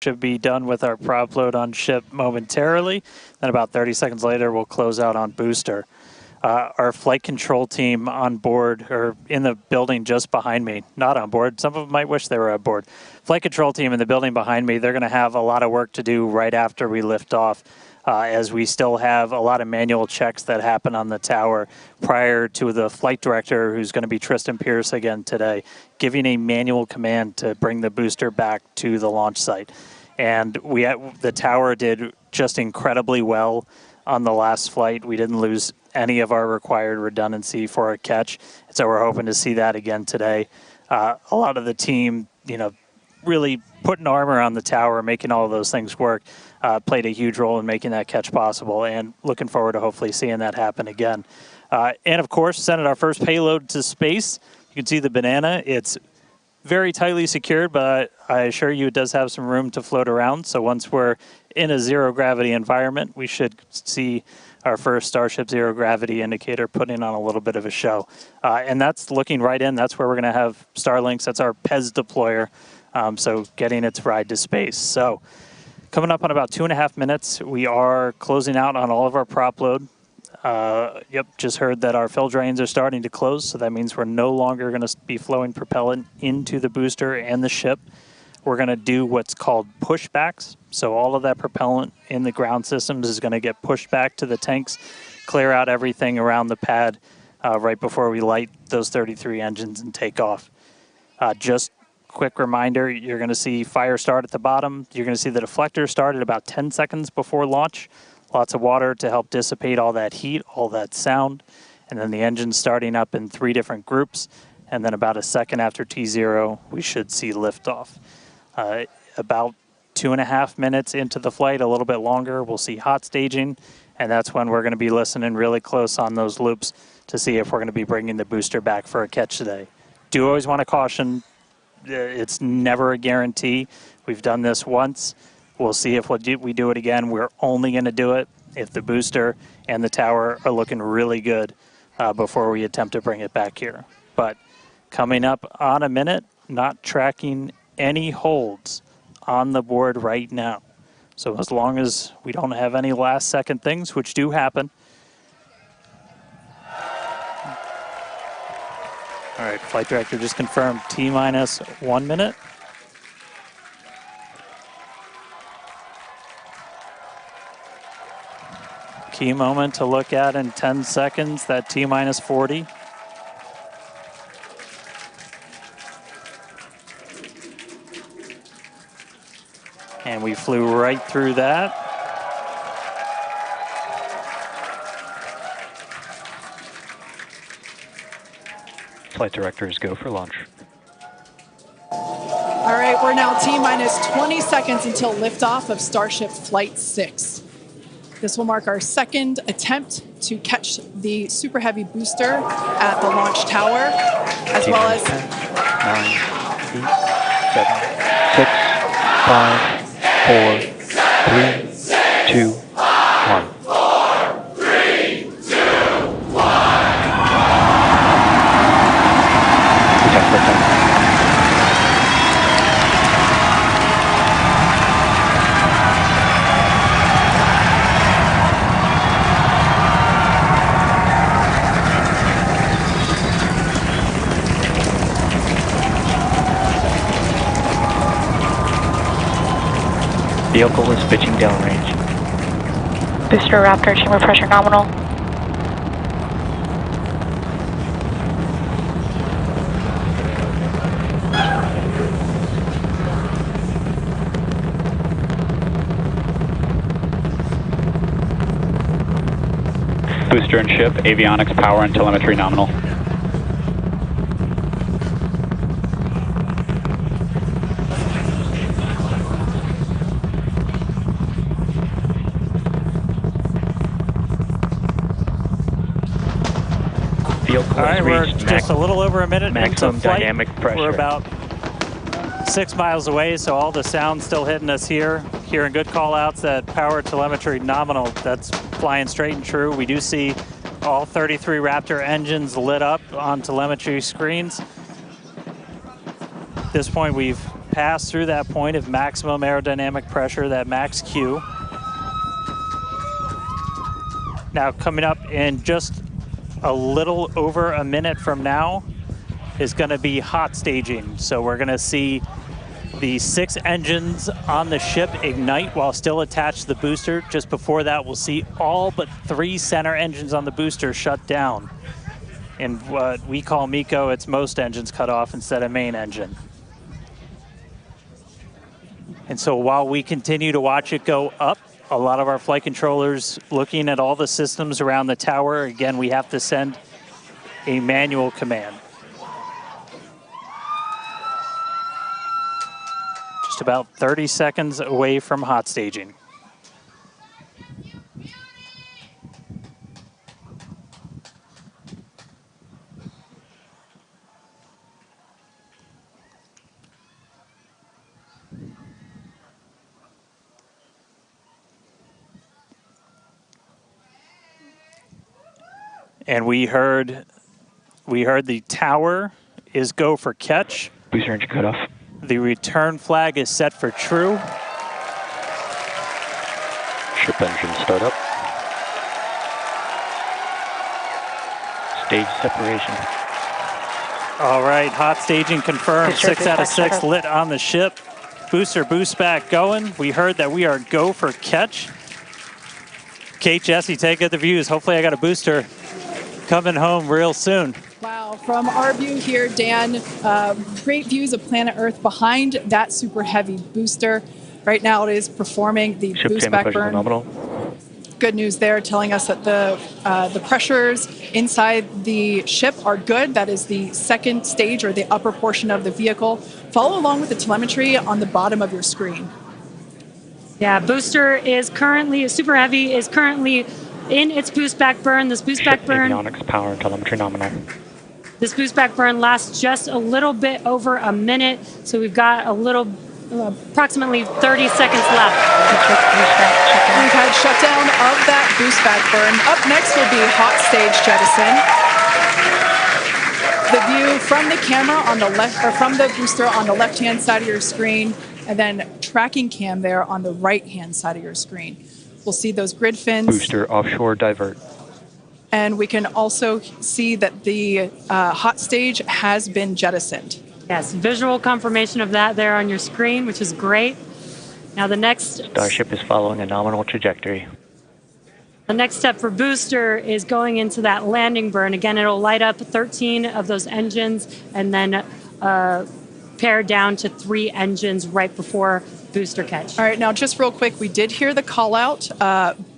should be done with our prop load on ship momentarily. Then about 30 seconds later, we'll close out on booster. Our flight control team on board, or in the building just behind me, not on board. Some of them might wish they were on board. Flight control team in the building behind me, they're going to have a lot of work to do right after we lift off, as we still have a lot of manual checks that happen on the tower prior to the flight director, who's going to be Tristan Pierce again today, giving a manual command to bring the booster back to the launch site. And the tower did just incredibly well on the last flight. We didn't lose any of our required redundancy for a catch, and so we're hoping to see that again today. A lot of the team, really putting armor on the tower, making all of those things work, played a huge role in making that catch possible, and looking forward to hopefully seeing that happen again. And of course, sending our first payload to space. You can see the banana. It's very tightly secured, but I assure you it does have some room to float around. So once we're in a zero gravity environment, we should see our first Starship zero gravity indicator putting on a little bit of a show. And that's looking right in. That's where we're going to have Starlinks. That's our PEZ deployer. So getting its ride to space. So coming up on about 2.5 minutes, we are closing out on all of our prop load. Just heard that our fill drains are starting to close, so that means we're no longer going to be flowing propellant into the booster and the ship. We're going to do what's called pushbacks. So all of that propellant in the ground systems is going to get pushed back to the tanks, clear out everything around the pad right before we light those 33 engines and take off. Just quick reminder, you're going to see fire start at the bottom. You're going to see the deflector start at about 10 seconds before launch. Lots of water to help dissipate all that heat, all that sound. And then the engine starting up in 3 different groups. And then about a second after T0, we should see liftoff. About 2.5 minutes into the flight, a little bit longer, we'll see hot staging. And that's when we're going to be listening really close on those loops to see if we're going to be bringing the booster back for a catch today. Do always want to caution, it's never a guarantee. We've done this once. We'll see if we do it again. We're only going to do it if the booster and the tower are looking really good before we attempt to bring it back here. But coming up on a minute, not tracking any holds on the board right now. So as long as we don't have any last second things, which do happen. All right, flight director just confirmed T-minus 1 minute. Key moment to look at in 10 seconds, that T-minus 40. And we flew right through that. Flight directors go for launch. All right, we're now T-minus 20 seconds until liftoff of Starship Flight 6. This will mark our second attempt to catch the Super Heavy booster at the launch tower, as well as 10, 9, 8, 7, 6, 5, 4, 3, 2, 1. 4, 3, 2, 1. Vehicle is pitching downrange. Booster Raptor, chamber pressure nominal. Booster and ship, avionics, power, and telemetry nominal. All right, we're just a little over a minute maximum into flight. Dynamic pressure. We're about 6 miles away, so all the sound's still hitting us here. Hearing good call-outs that power telemetry nominal, that's flying straight and true. We do see all 33 Raptor engines lit up on telemetry screens. At this point, we've pass through that point of maximum aerodynamic pressure, that max Q. Now coming up in just a little over a minute from now is going to be hot staging. So we're going to see the 6 engines on the ship ignite while still attached to the booster. Just before that, we'll see all but 3 center engines on the booster shut down. In what we call MECO, it's most engines cut off instead of main engine. And so while we continue to watch it go up, a lot of our flight controllers looking at all the systems around the tower. Again, we have to send a manual command. Just about 30 seconds away from hot staging. And we heard the tower is go for catch. Booster engine cut off. The return flag is set for true. Ship engine startup. Stage separation. All right, hot staging confirmed. 6 out of 6 lit on the ship. Booster boost back going. We heard that we are go for catch. Kate, Jesse, take out the views. Hopefully I got a booster coming home real soon. Wow, from our view here, Dan, great views of planet Earth behind that super heavy booster. Right now it is performing the Ship boost back burn. Nominal. Good news there, telling us that the pressures inside the ship are good. That is the second stage, or the upper portion of the vehicle. Follow along with the telemetry on the bottom of your screen. Yeah, booster is currently, super heavy is currently in its boost back burn. This boost back burn. Avionics, power, and telemetry nominal. This boost back burn lasts just a little bit over a minute, so we've got a little, approximately 30 seconds left. We've had shutdown of that boost back burn. Up next will be hot stage jettison. The view from the camera on the left, or from the booster on the left-hand side of your screen, and then tracking cam there on the right-hand side of your screen. We'll see those grid fins. Booster offshore divert. And we can also see that the hot stage has been jettisoned. Yes, visual confirmation of that there on your screen, which is great. Now the next... Starship is following a nominal trajectory. The next step for booster is going into that landing burn. Again, it'll light up 13 of those engines and then pare down to 3 engines right before booster catch. All right, now just real quick, we did hear the call out,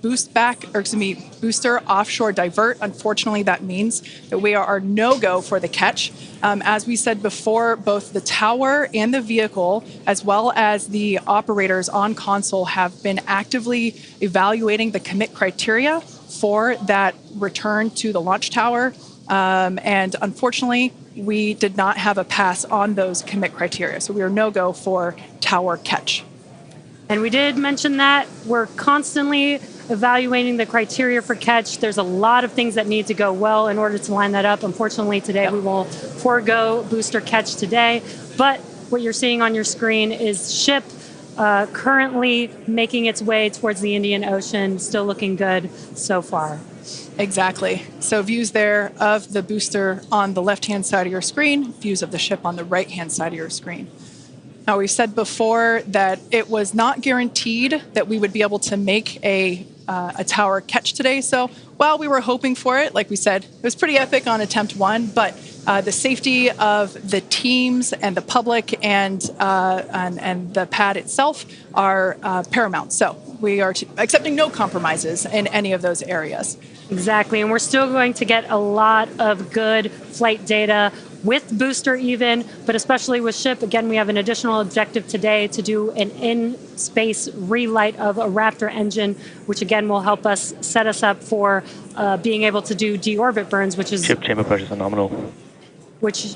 booster offshore divert. Unfortunately, that means that we are no-go for the catch. As we said before, both the tower and the vehicle, as well as the operators on console, have been actively evaluating the commit criteria for that return to the launch tower. And unfortunately, we did not have a pass on those commit criteria. So we are no-go for tower catch. And we did mention that we're constantly evaluating the criteria for catch. There's a lot of things that need to go well in order to line that up. Unfortunately, today we will forego booster catch today. But what you're seeing on your screen is ship currently making its way towards the Indian Ocean, still looking good so far. Exactly. So views there of the booster on the left-hand side of your screen, views of the ship on the right-hand side of your screen. Now, we said before that it was not guaranteed that we would be able to make a tower catch today. So while we were hoping for it, like we said, it was pretty epic on attempt 1, but the safety of the teams and the public and the pad itself are paramount. So we are accepting no compromises in any of those areas. Exactly, and we're still going to get a lot of good flight data with booster even, but especially with ship. Again, we have an additional objective today to do an in-space relight of a Raptor engine, which again will help us set us up for being able to do deorbit burns, which is... Ship chamber pressure is nominal. Which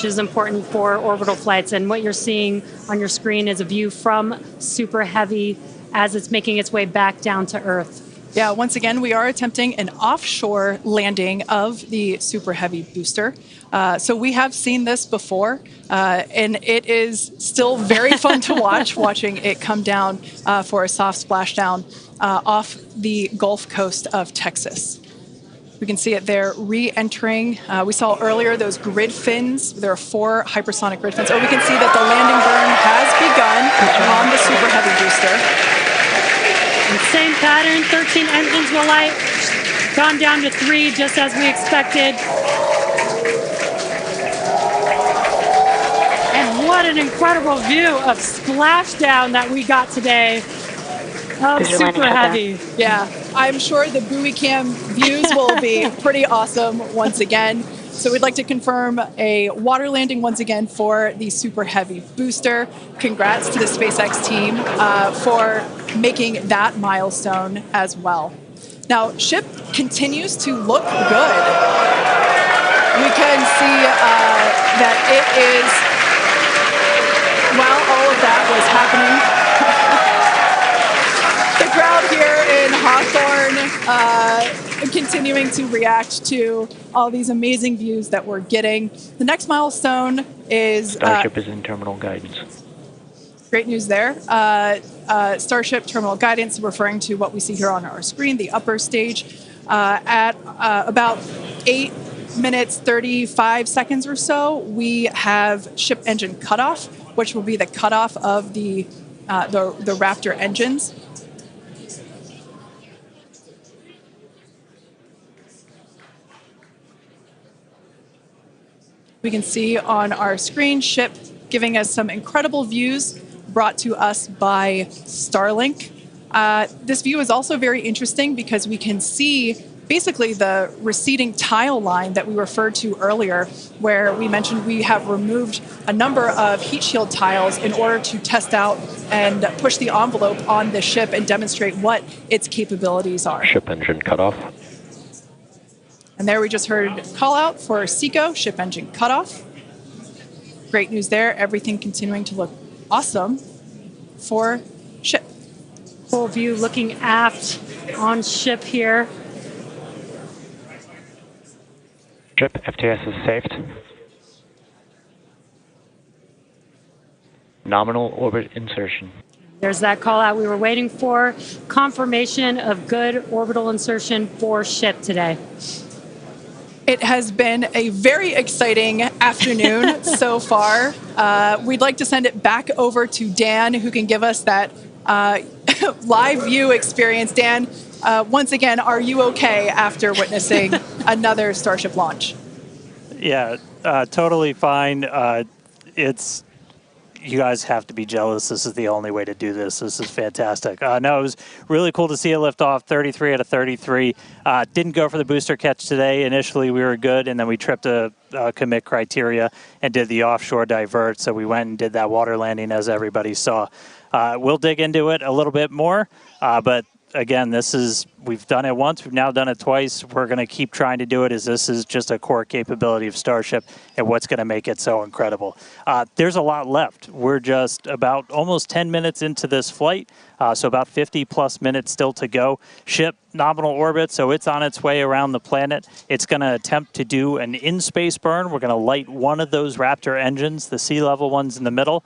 is important for orbital flights. And what you're seeing on your screen is a view from Super Heavy as it's making its way back down to Earth. Yeah, once again, we are attempting an offshore landing of the Super Heavy booster. So we have seen this before, and it is still very fun to watch, watching it come down for a soft splashdown off the Gulf Coast of Texas. We can see it there re-entering. We saw earlier those grid fins. There are 4 hypersonic grid fins. Or we can see that the landing burn has begun on the Super Heavy booster. And same pattern, 13 engines will light, gone down to 3 just as we expected. And what an incredible view of splashdown that we got today of Super Heavy. Yeah, I'm sure the buoy cam views will be pretty awesome once again. So we'd like to confirm a water landing once again for the Super Heavy booster. Congrats to the SpaceX team for making that milestone as well. Now, ship continues to look good. We can see that it is, while all of that was happening, the crowd here in Hawthorne continuing to react to all these amazing views that we're getting. The next milestone is... Starship is in terminal guidance. Great news there. Starship terminal guidance, referring to what we see here on our screen, the upper stage, at about 8 minutes, 35 seconds or so, we have ship engine cutoff, which will be the cutoff of the Raptor engines. We can see on our screen ship giving us some incredible views brought to us by Starlink. This view is also very interesting because we can see basically the receding tile line that we referred to earlier, where we mentioned we have removed a number of heat shield tiles in order to test out and push the envelope on the ship and demonstrate what its capabilities are. Ship engine cutoff. And there we just heard call out for SECO, ship engine cutoff. Great news there. Everything continuing to look awesome for ship. Full view looking aft on ship here. Ship, FTS is saved. Nominal orbit insertion. There's that call out we were waiting for. Confirmation of good orbital insertion for ship today. It has been a very exciting afternoon so far. We'd like to send it back over to Dan, who can give us that live view experience. Dan, once again, are you okay after witnessing another Starship launch? Yeah, totally fine. You guys have to be jealous. This is the only way to do this. This is fantastic. No, it was really cool to see it lift off 33 out of 33. Didn't go for the booster catch today. Initially, we were good, and then we tripped a commit criteria and did the offshore divert. So we went and did that water landing, as everybody saw. We'll dig into it a little bit more, but again, we've done it once, we've now done it twice. We're going to keep trying to do it, as this is just a core capability of Starship and what's going to make it so incredible. There's a lot left. We're just about almost 10 minutes into this flight, so about 50 plus minutes still to go. Ship nominal orbit, so it's on its way around the planet. It's going to attempt to do an in-space burn. We're going to light one of those Raptor engines, the sea-level ones in the middle,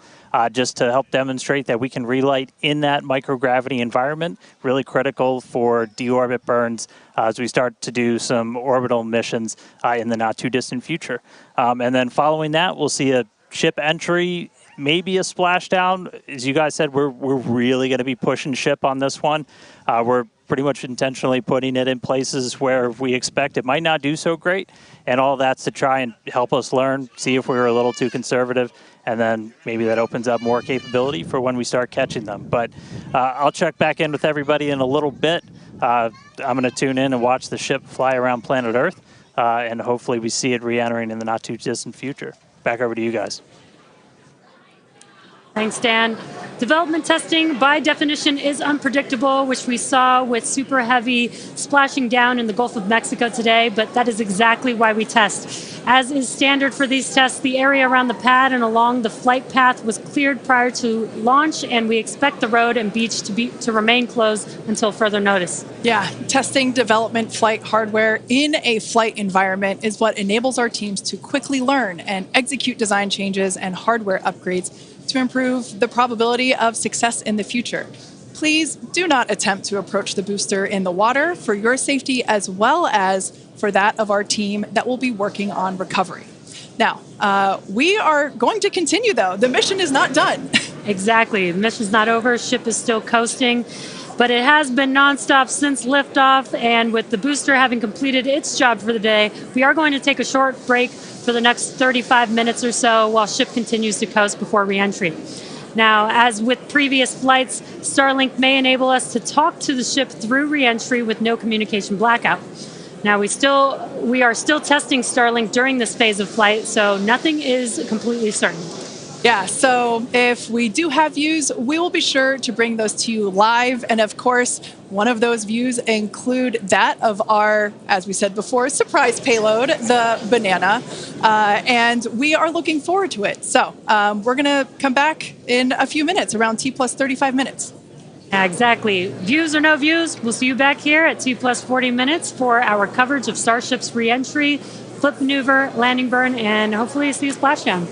just to help demonstrate that we can relight in that microgravity environment. Really critical for deorbit burns as we start to do some orbital missions in the not-too-distant future. And then following that, we'll see a ship entry, maybe a splashdown. As you guys said, we're really going to be pushing ship on this one. We're pretty much intentionally putting it in places where we expect it might not do so great, and all that's to try and help us learn, see if we were a little too conservative, and then maybe that opens up more capability for when we start catching them. But I'll check back in with everybody in a little bit. I'm going to tune in and watch the ship fly around planet Earth, and hopefully we see it re-entering in the not-too-distant future. Back over to you guys. Thanks, Dan. Development testing, by definition, is unpredictable, which we saw with Super Heavy splashing down in the Gulf of Mexico today, but that is exactly why we test. As is standard for these tests, the area around the pad and along the flight path was cleared prior to launch, and we expect the road and beach to remain closed until further notice. Yeah, testing development flight hardware in a flight environment is what enables our teams to quickly learn and execute design changes and hardware upgrades to improve the probability of success in the future. Please do not attempt to approach the booster in the water for your safety as well as for that of our team that will be working on recovery. Now, we are going to continue though. The mission is not done. Exactly, the mission's not over, ship is still coasting, but it has been nonstop since liftoff, and with the booster having completed its job for the day, we are going to take a short break for the next 35 minutes or so while ship continues to coast before re-entry. Now, as with previous flights, Starlink may enable us to talk to the ship through re-entry with no communication blackout. Now, we are still testing Starlink during this phase of flight, so nothing is completely certain. Yeah, so if we do have views, we will be sure to bring those to you live. And of course, one of those views include that of our, as we said before, surprise payload, the Banana. And we are looking forward to it. So we're going to come back in a few minutes, around T plus 35 minutes. Exactly. Views or no views, we'll see you back here at T plus 40 minutes for our coverage of Starship's re-entry, flip maneuver, landing burn, and hopefully see a splashdown.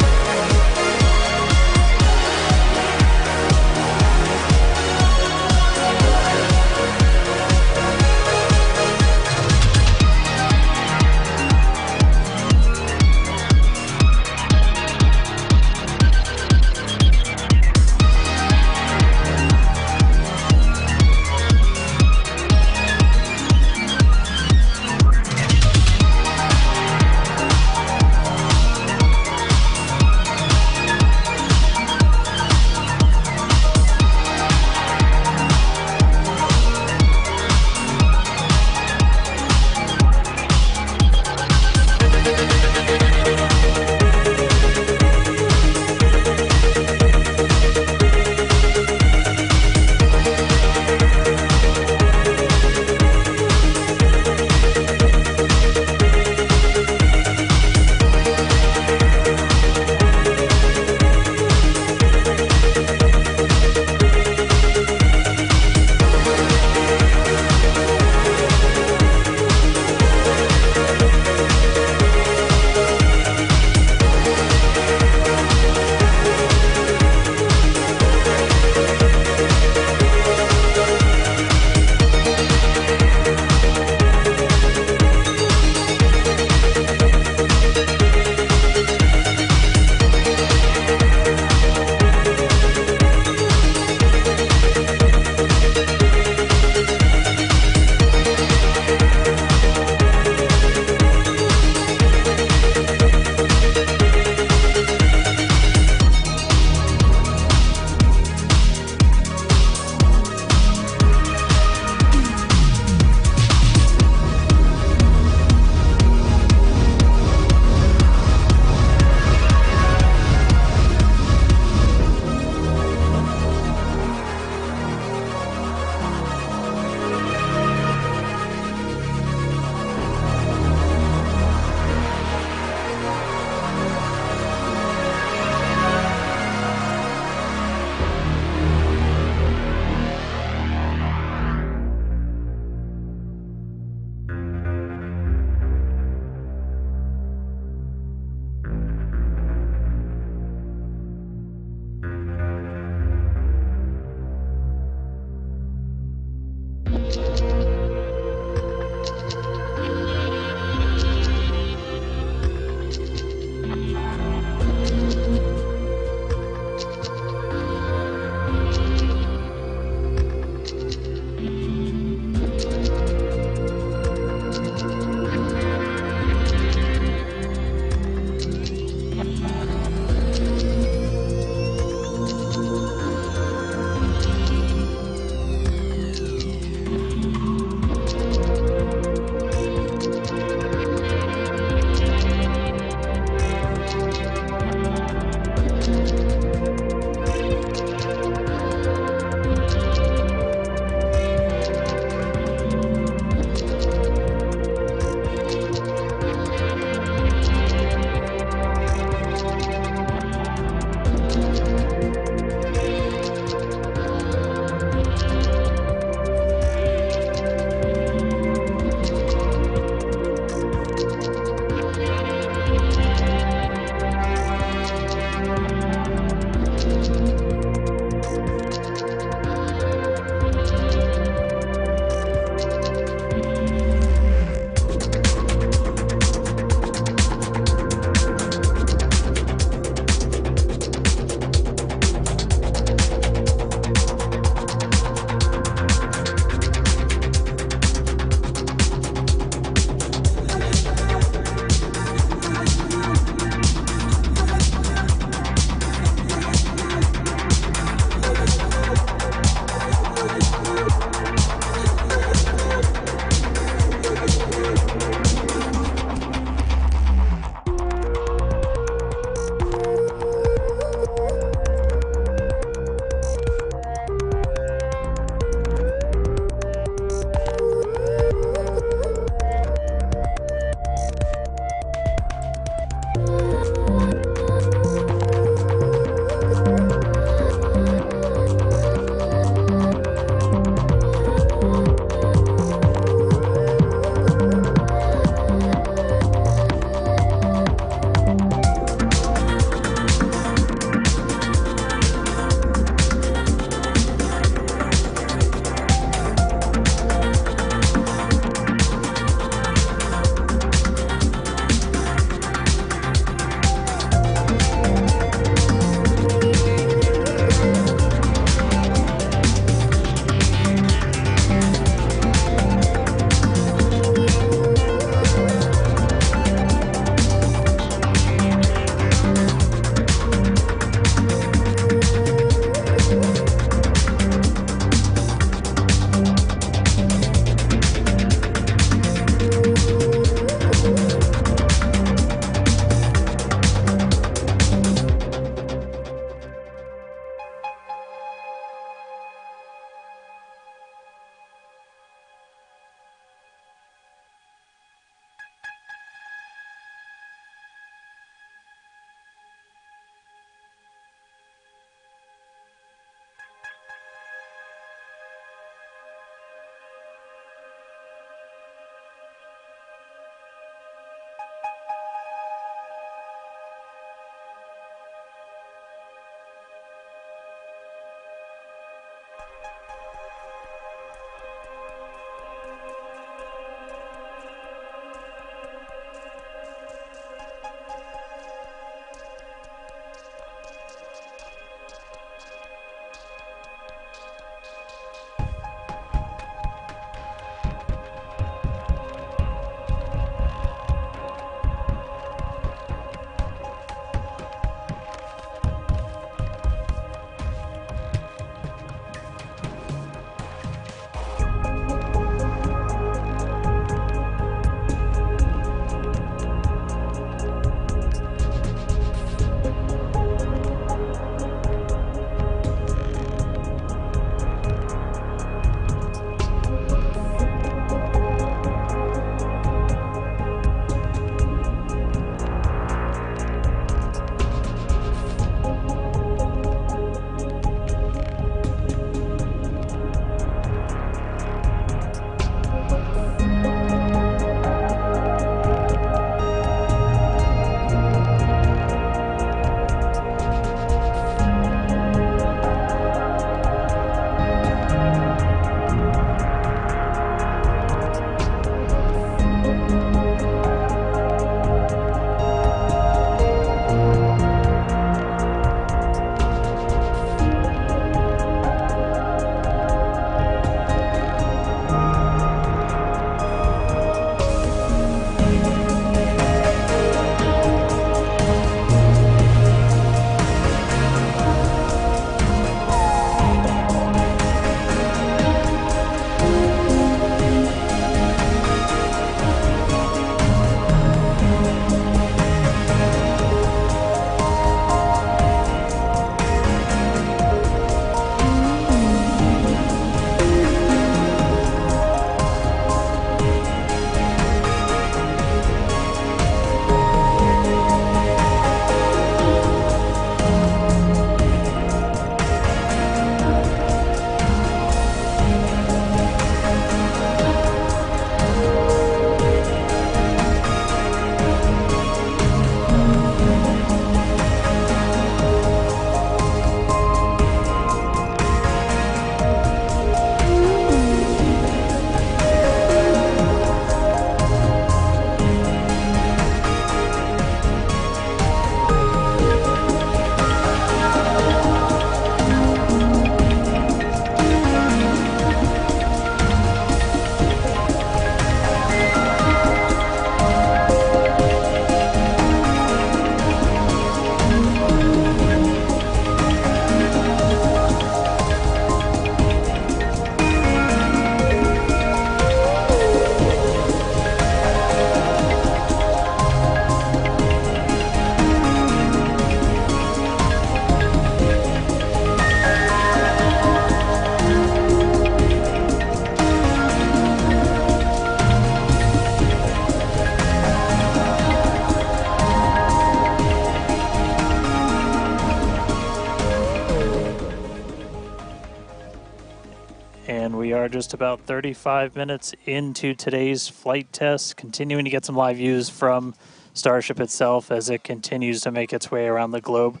just about 35 minutes into today's flight test, continuing to get some live views from Starship itself as it continues to make its way around the globe.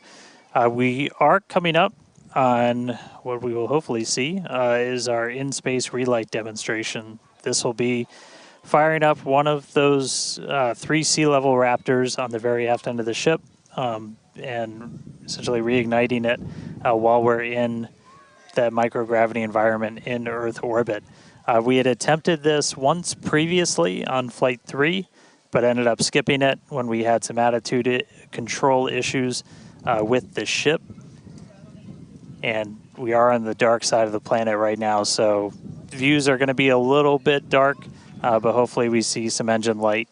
We are coming up on what we will hopefully see is our in-space relight demonstration. This will be firing up one of those 3 sea level Raptors on the very aft end of the ship and essentially reigniting it while we're in that microgravity environment in Earth orbit. We had attempted this once previously on Flight 3, but ended up skipping it when we had some attitude control issues with the ship. And we are on the dark side of the planet right now, so views are going to be a little bit dark, but hopefully we see some engine light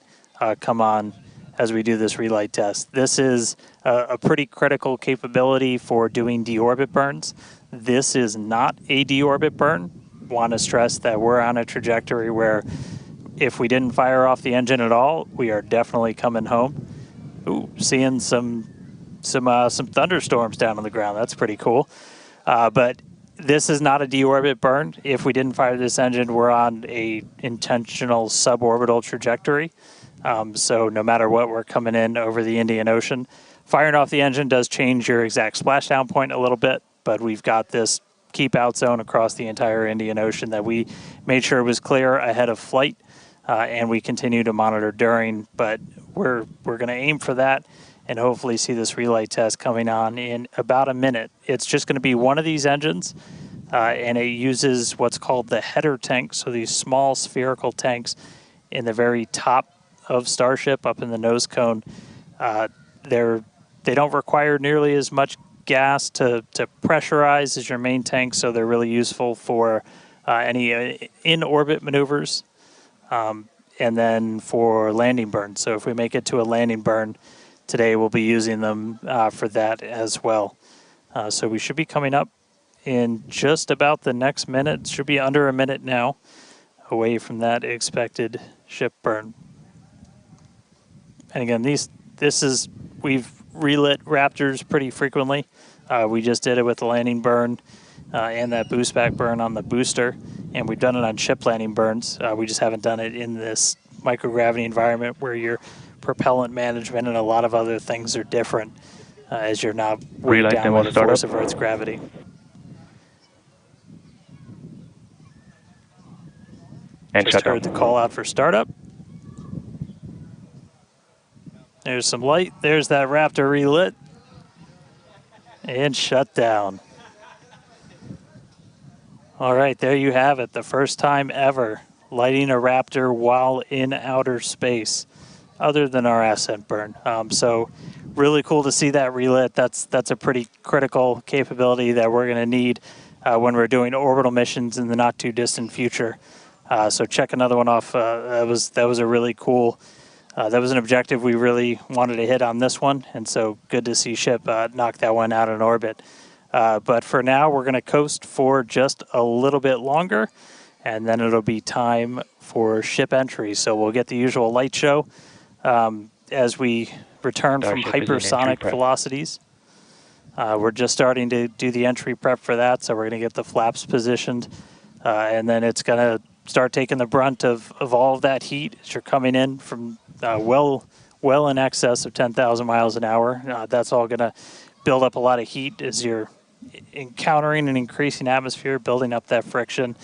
come on as we do this relight test. This is a pretty critical capability for doing deorbit burns. This is not a deorbit burn. Want to stress that we're on a trajectory where if we didn't fire off the engine at all, we are definitely coming home. Ooh, seeing some thunderstorms down on the ground. That's pretty cool. But this is not a deorbit burn. If we didn't fire this engine, we're on a intentional suborbital trajectory. So no matter what, we're coming in over the Indian Ocean. Firing off the engine does change your exact splashdown point a little bit, but we've got this keep out zone across the entire Indian Ocean that we made sure was clear ahead of flight, and we continue to monitor during, but we're going to aim for that and hopefully see this relight test coming on in about a minute. It's just going to be one of these engines, and it uses what's called the header tank, so these small spherical tanks in the very top of Starship up in the nose cone. They don't require nearly as much gas to pressurize as your main tank, so they're really useful for any in-orbit maneuvers and then for landing burns. So if we make it to a landing burn today, we'll be using them for that as well. So we should be coming up in just about the next minute. Should be under a minute now away from that expected ship burn. And again, we've relit Raptors pretty frequently. We just did it with the landing burn and that boost back burn on the booster, and we've done it on ship landing burns. We just haven't done it in this microgravity environment where your propellant management and a lot of other things are different as you're not weighed down by the force of Earth's gravity. And just heard the call out for startup. There's some light. There's that Raptor relit. And shut down. All right, there you have it. The first time ever lighting a Raptor while in outer space, other than our ascent burn. So really cool to see that relit. That's a pretty critical capability that we're going to need when we're doing orbital missions in the not too distant future. So check another one off. That was a really cool. That was an objective we really wanted to hit on this one, and so good to see ship knock that one out in orbit. But for now, we're going to coast for just a little bit longer, and then it'll be time for ship entry. So we'll get the usual light show as we return from hypersonic velocities. We're just starting to do the entry prep for that, so we're going to get the flaps positioned, and then it's going to start taking the brunt of all of that heat as you're coming in from well in excess of 10,000 miles an hour. That's all going to build up a lot of heat as you're encountering an increasing atmosphere, building up that friction.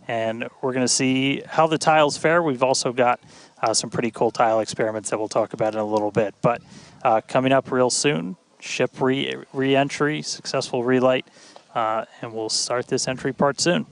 And we're going to see how the tiles fare. We've also got some pretty cool tile experiments that we'll talk about in a little bit. But coming up real soon, ship re-entry, successful relight, and we'll start this entry part soon.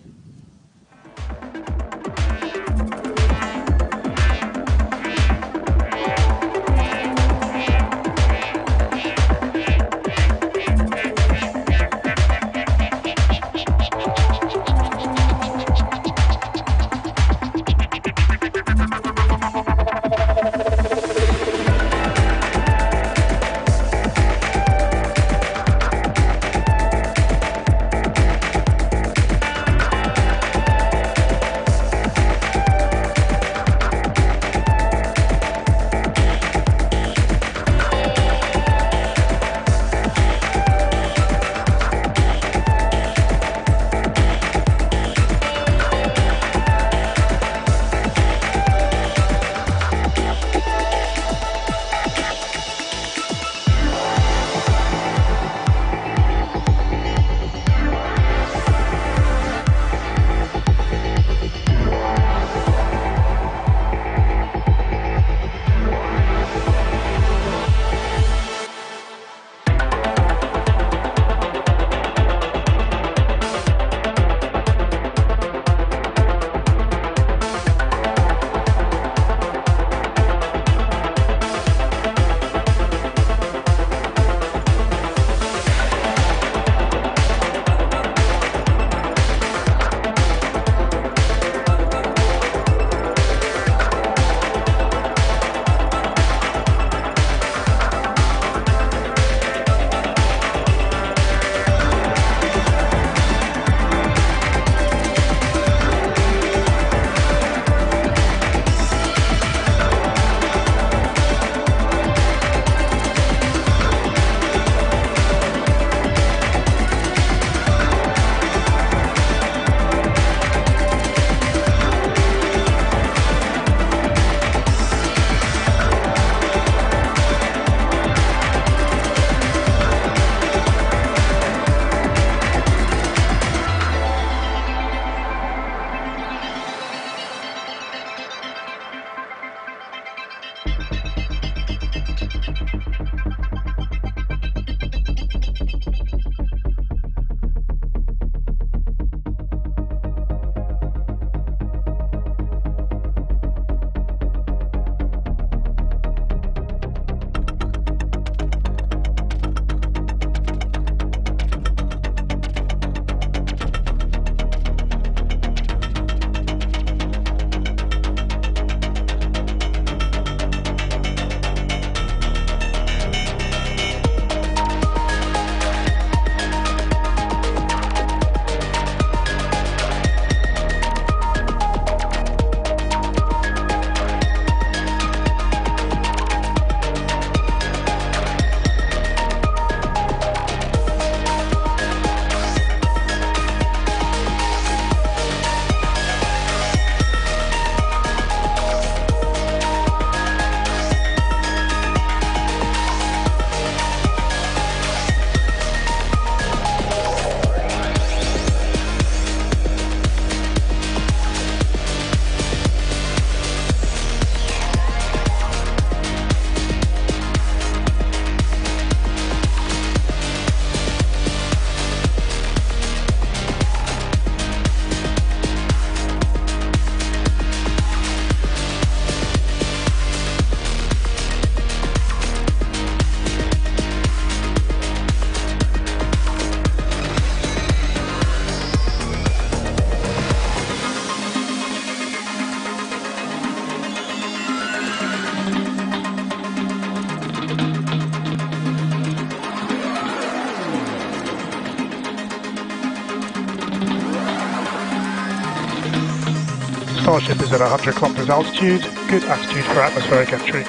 Starship is at 100 kilometers altitude. Good attitude for atmospheric entry.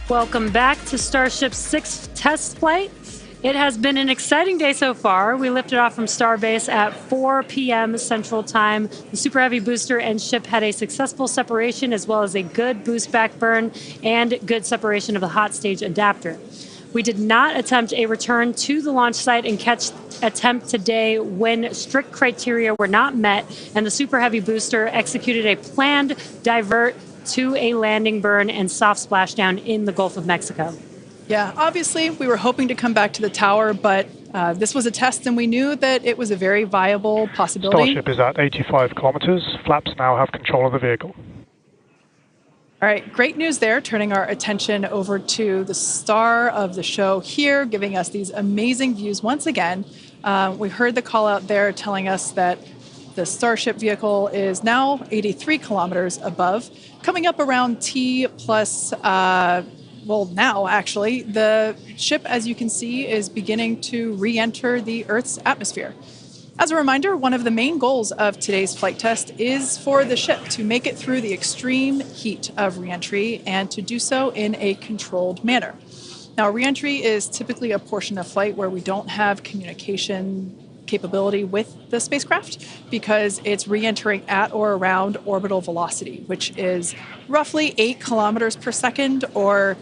Welcome back to Starship's 6th test flight. It has been an exciting day so far. We lifted off from Starbase at 4 p.m. Central Time. The Super Heavy booster and ship had a successful separation as well as a good boost back burn and good separation of the hot stage adapter. We did not attempt a return to the launch site and catch attempt today when strict criteria were not met and the Super Heavy booster executed a planned divert to a landing burn and soft splashdown in the Gulf of Mexico. Yeah, obviously we were hoping to come back to the tower, but this was a test and we knew that it was a very viable possibility. Starship is at 85 kilometers. Flaps now have control of the vehicle. All right, great news there, turning our attention over to the star of the show here, giving us these amazing views once again. We heard the call out there telling us that the Starship vehicle is now 83 kilometers above, coming up around T plus, well, now actually, the ship, as you can see, is beginning to re-enter the Earth's atmosphere. As a reminder, one of the main goals of today's flight test is for the ship to make it through the extreme heat of re-entry and to do so in a controlled manner. Now, re-entry is typically a portion of flight where we don't have communication capability with the spacecraft because it's re-entering at or around orbital velocity, which is roughly 8 kilometers per second or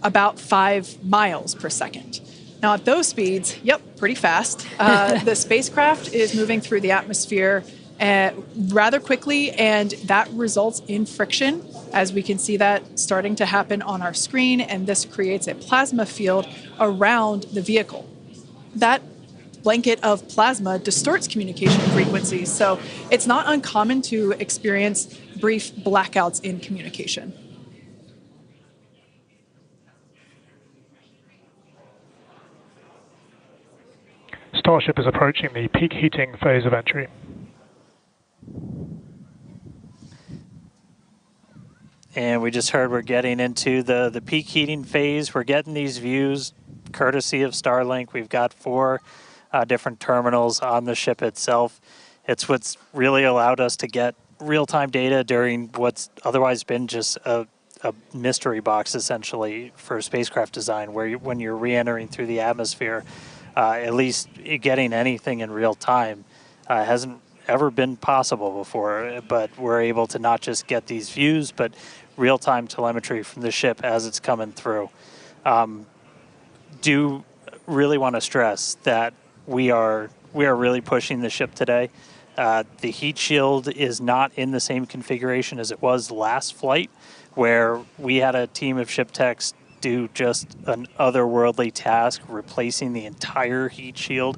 about 5 miles per second. Now at those speeds, yep, pretty fast. The spacecraft is moving through the atmosphere rather quickly, and that results in friction, as we can see that starting to happen on our screen, and this creates a plasma field around the vehicle. That blanket of plasma distorts communication frequencies, so it's not uncommon to experience brief blackouts in communication. Starship is approaching the peak heating phase of entry. And we just heard we're getting into the peak heating phase. We're getting these views courtesy of Starlink. We've got 4 different terminals on the ship itself. It's what's really allowed us to get real-time data during what's otherwise been just a a mystery box essentially for spacecraft design, where when you're re-entering through the atmosphere, at least getting anything in real time hasn't ever been possible before. But we're able to not just get these views, but real-time telemetry from the ship as it's coming through. Do really want to stress that we are really pushing the ship today. The heat shield is not in the same configuration as it was last flight, where we had a team of ship techs do just an otherworldly task, replacing the entire heat shield,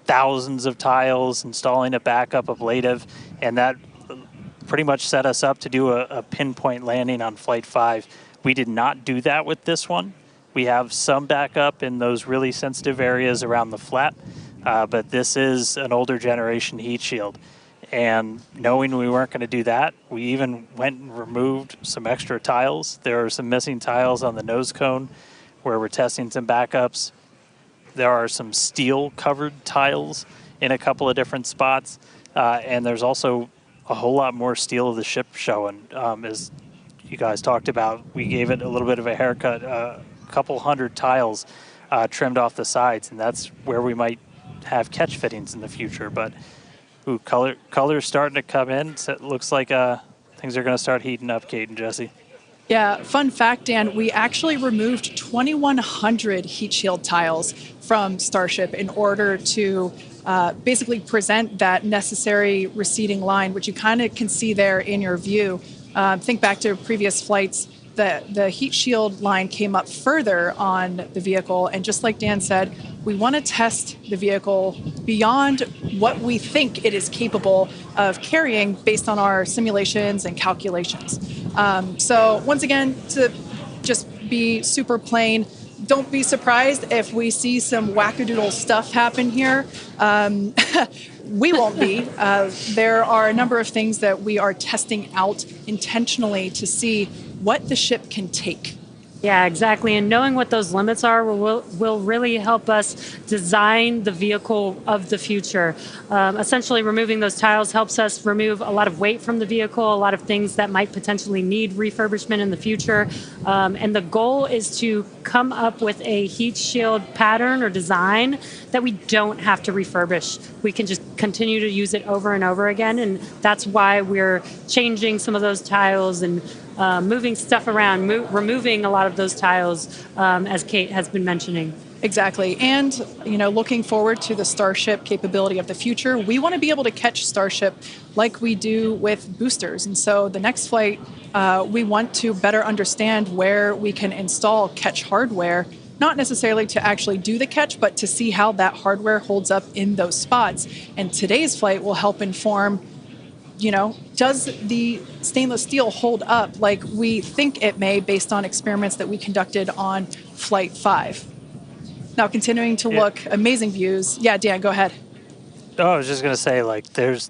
thousands of tiles, installing a backup ablative, and that pretty much set us up to do a pinpoint landing on Flight 5. We did not do that with this one. We have some backup in those really sensitive areas around the flap, but this is an older generation heat shield. And knowing we weren't going to do that, we even went and removed some extra tiles. There are some missing tiles on the nose cone where we're testing some backups. There are some steel covered tiles in a couple of different spots. And there's also a whole lot more steel of the ship showing. As you guys talked about, we gave it a little bit of a haircut, a couple hundred tiles trimmed off the sides, and that's where we might have catch fittings in the future. But ooh, color's starting to come in. So it looks like things are going to start heating up, Kate and Jesse. Yeah, fun fact, Dan, we actually removed 2,100 heat shield tiles from Starship in order to basically present that necessary receding line, which you kind of can see there in your view. Think back to previous flights. The heat shield line came up further on the vehicle, and just like Dan said, we want to test the vehicle beyond what we think it is capable of carrying based on our simulations and calculations. So once again, to just be super plain, don't be surprised if we see some wackadoodle stuff happen here. We won't be. There are a number of things that we are testing out intentionally to see what the ship can take. Yeah, exactly. And knowing what those limits are will really help us design the vehicle of the future. Essentially, removing those tiles helps us remove a lot of weight from the vehicle, a lot of things that might potentially need refurbishment in the future. And the goal is to come up with a heat shield pattern or design that we don't have to refurbish. We can just continue to use it over and over again. And that's why we're changing some of those tiles and moving stuff around, removing a lot of those tiles, as Kate has been mentioning. Exactly. And, looking forward to the Starship capability of the future, we want to be able to catch Starship like we do with boosters. And so the next flight, we want to better understand where we can install catch hardware, not necessarily to actually do the catch, but to see how that hardware holds up in those spots. And today's flight will help inform, does the stainless steel hold up like we think it may based on experiments that we conducted on Flight 5? Now, continuing to look, amazing views. Yeah, Dan, go ahead. Oh, I was just going to say,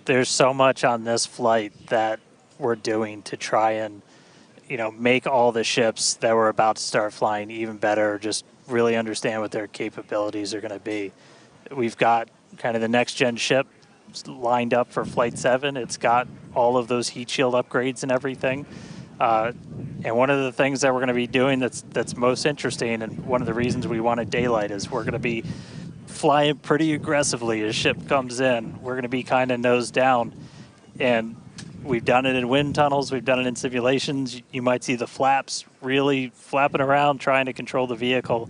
there's so much on this flight that we're doing to try and, make all the ships that we're about to start flying even better, just really understand what their capabilities are going to be. We've got kind of the next-gen ship lined up for Flight 7. It's got all of those heat shield upgrades and everything. And one of the things that we're going to be doing that's most interesting, and one of the reasons we wanted daylight, is we're going to be flying pretty aggressively as ship comes in. We're going to be kind of nose down. And we've done it in wind tunnels. We've done it in simulations. You might see the flaps really flapping around trying to control the vehicle.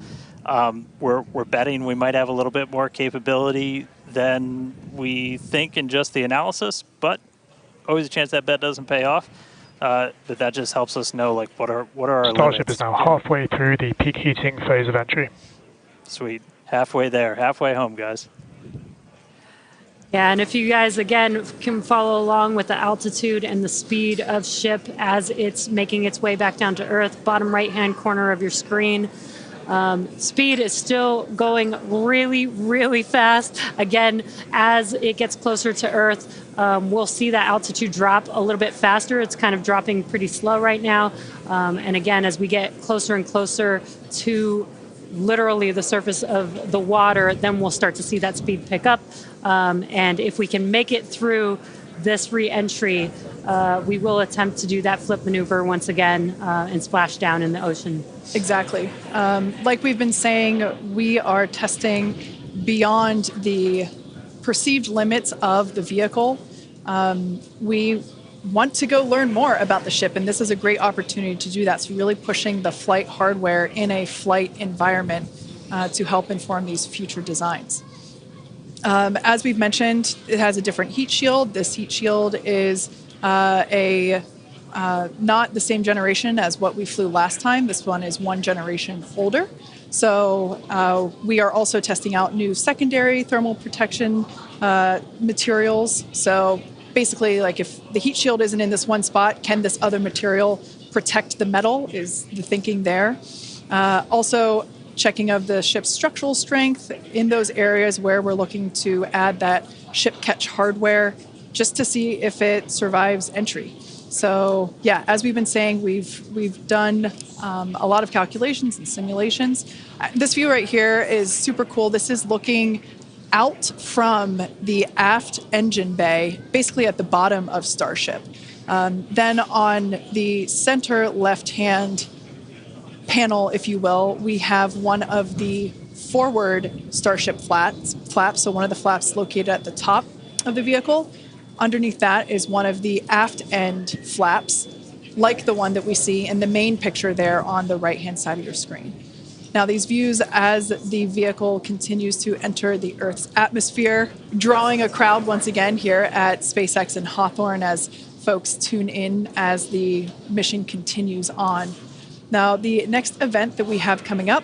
We're betting we might have a little bit more capability than we think in just the analysis, but always a chance that bet doesn't pay off. But that just helps us know what are our Starship limits. is now halfway through the peak heating phase of entry. Sweet. Halfway there. Halfway home, guys. Yeah, and if you guys, again, can follow along with the altitude and the speed of ship as it's making its way back down to Earth, bottom right-hand corner of your screen. Speed is still going really, really fast. Again, as it gets closer to Earth, we'll see that altitude drop a little bit faster. It's kind of dropping pretty slow right now. And again, as we get closer and closer to literally the surface of the water, then we'll start to see that speed pick up. And if we can make it through this re-entry, we will attempt to do that flip maneuver once again and splash down in the ocean. Exactly. Like we've been saying, we are testing beyond the perceived limits of the vehicle. We want to go learn more about the ship, and this is a great opportunity to do that. So really pushing the flight hardware in a flight environment to help inform these future designs. As we've mentioned, it has a different heat shield. This heat shield is not the same generation as what we flew last time. This one is one generation older. So we are also testing out new secondary thermal protection materials. So basically, like if the heat shield isn't in this one spot, can this other material protect the metal is the thinking there. Also checking of the ship's structural strength in those areas where we're looking to add that ship catch hardware just to see if it survives entry. So yeah, as we've been saying, we've done a lot of calculations and simulations. This view right here is super cool. This is looking out from the aft engine bay, basically at the bottom of Starship. Then on the center left-hand panel, if you will, we have one of the forward Starship flaps, so one of the flaps located at the top of the vehicle. Underneath that is one of the aft end flaps, like the one that we see in the main picture there on the right-hand side of your screen. Now, these views, as the vehicle continues to enter the Earth's atmosphere, drawing a crowd once again here at SpaceX in Hawthorne as folks tune in as the mission continues on. Now, the next event that we have coming up,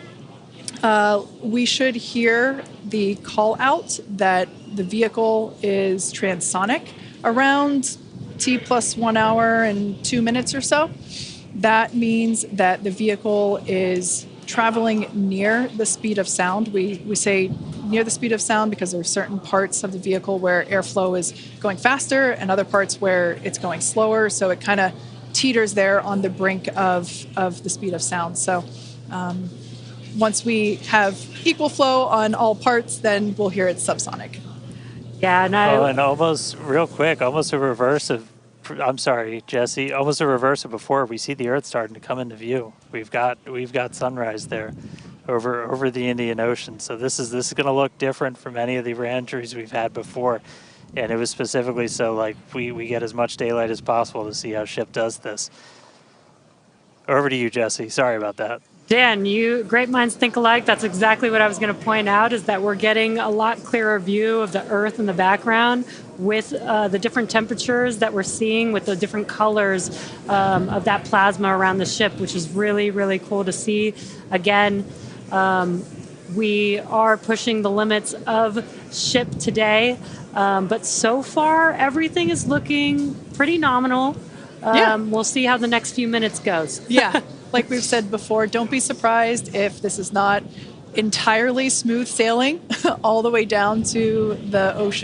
we should hear the call out that the vehicle is transonic around T+1 hour and 2 minutes or so. That means that the vehicle is traveling near the speed of sound. We say near the speed of sound because there are certain parts of the vehicle where airflow is going faster and other parts where it's going slower. So it kind of teeters there on the brink of the speed of sound. So once we have equal flow on all parts, then we'll hear it's subsonic. Yeah, and and almost real quick, almost a reverse of, I'm sorry, Jesse, almost a reverse of before. We see the Earth starting to come into view. We've got sunrise there over the Indian Ocean. So this is going to look different from any of the re-entries we've had before. And it was specifically so like we get as much daylight as possible to see how ship does this. Over to you, Jesse. Sorry about that. Dan, great minds think alike. That's exactly what I was going to point out, is that we're getting a lot clearer view of the Earth in the background with the different temperatures that we're seeing with the different colors of that plasma around the ship, which is really, really cool to see. Again, we are pushing the limits of ship today, but so far everything is looking pretty nominal. We'll see how the next few minutes goes. Yeah. Like we've said before, don't be surprised if this is not entirely smooth sailing all the way down to the ocean.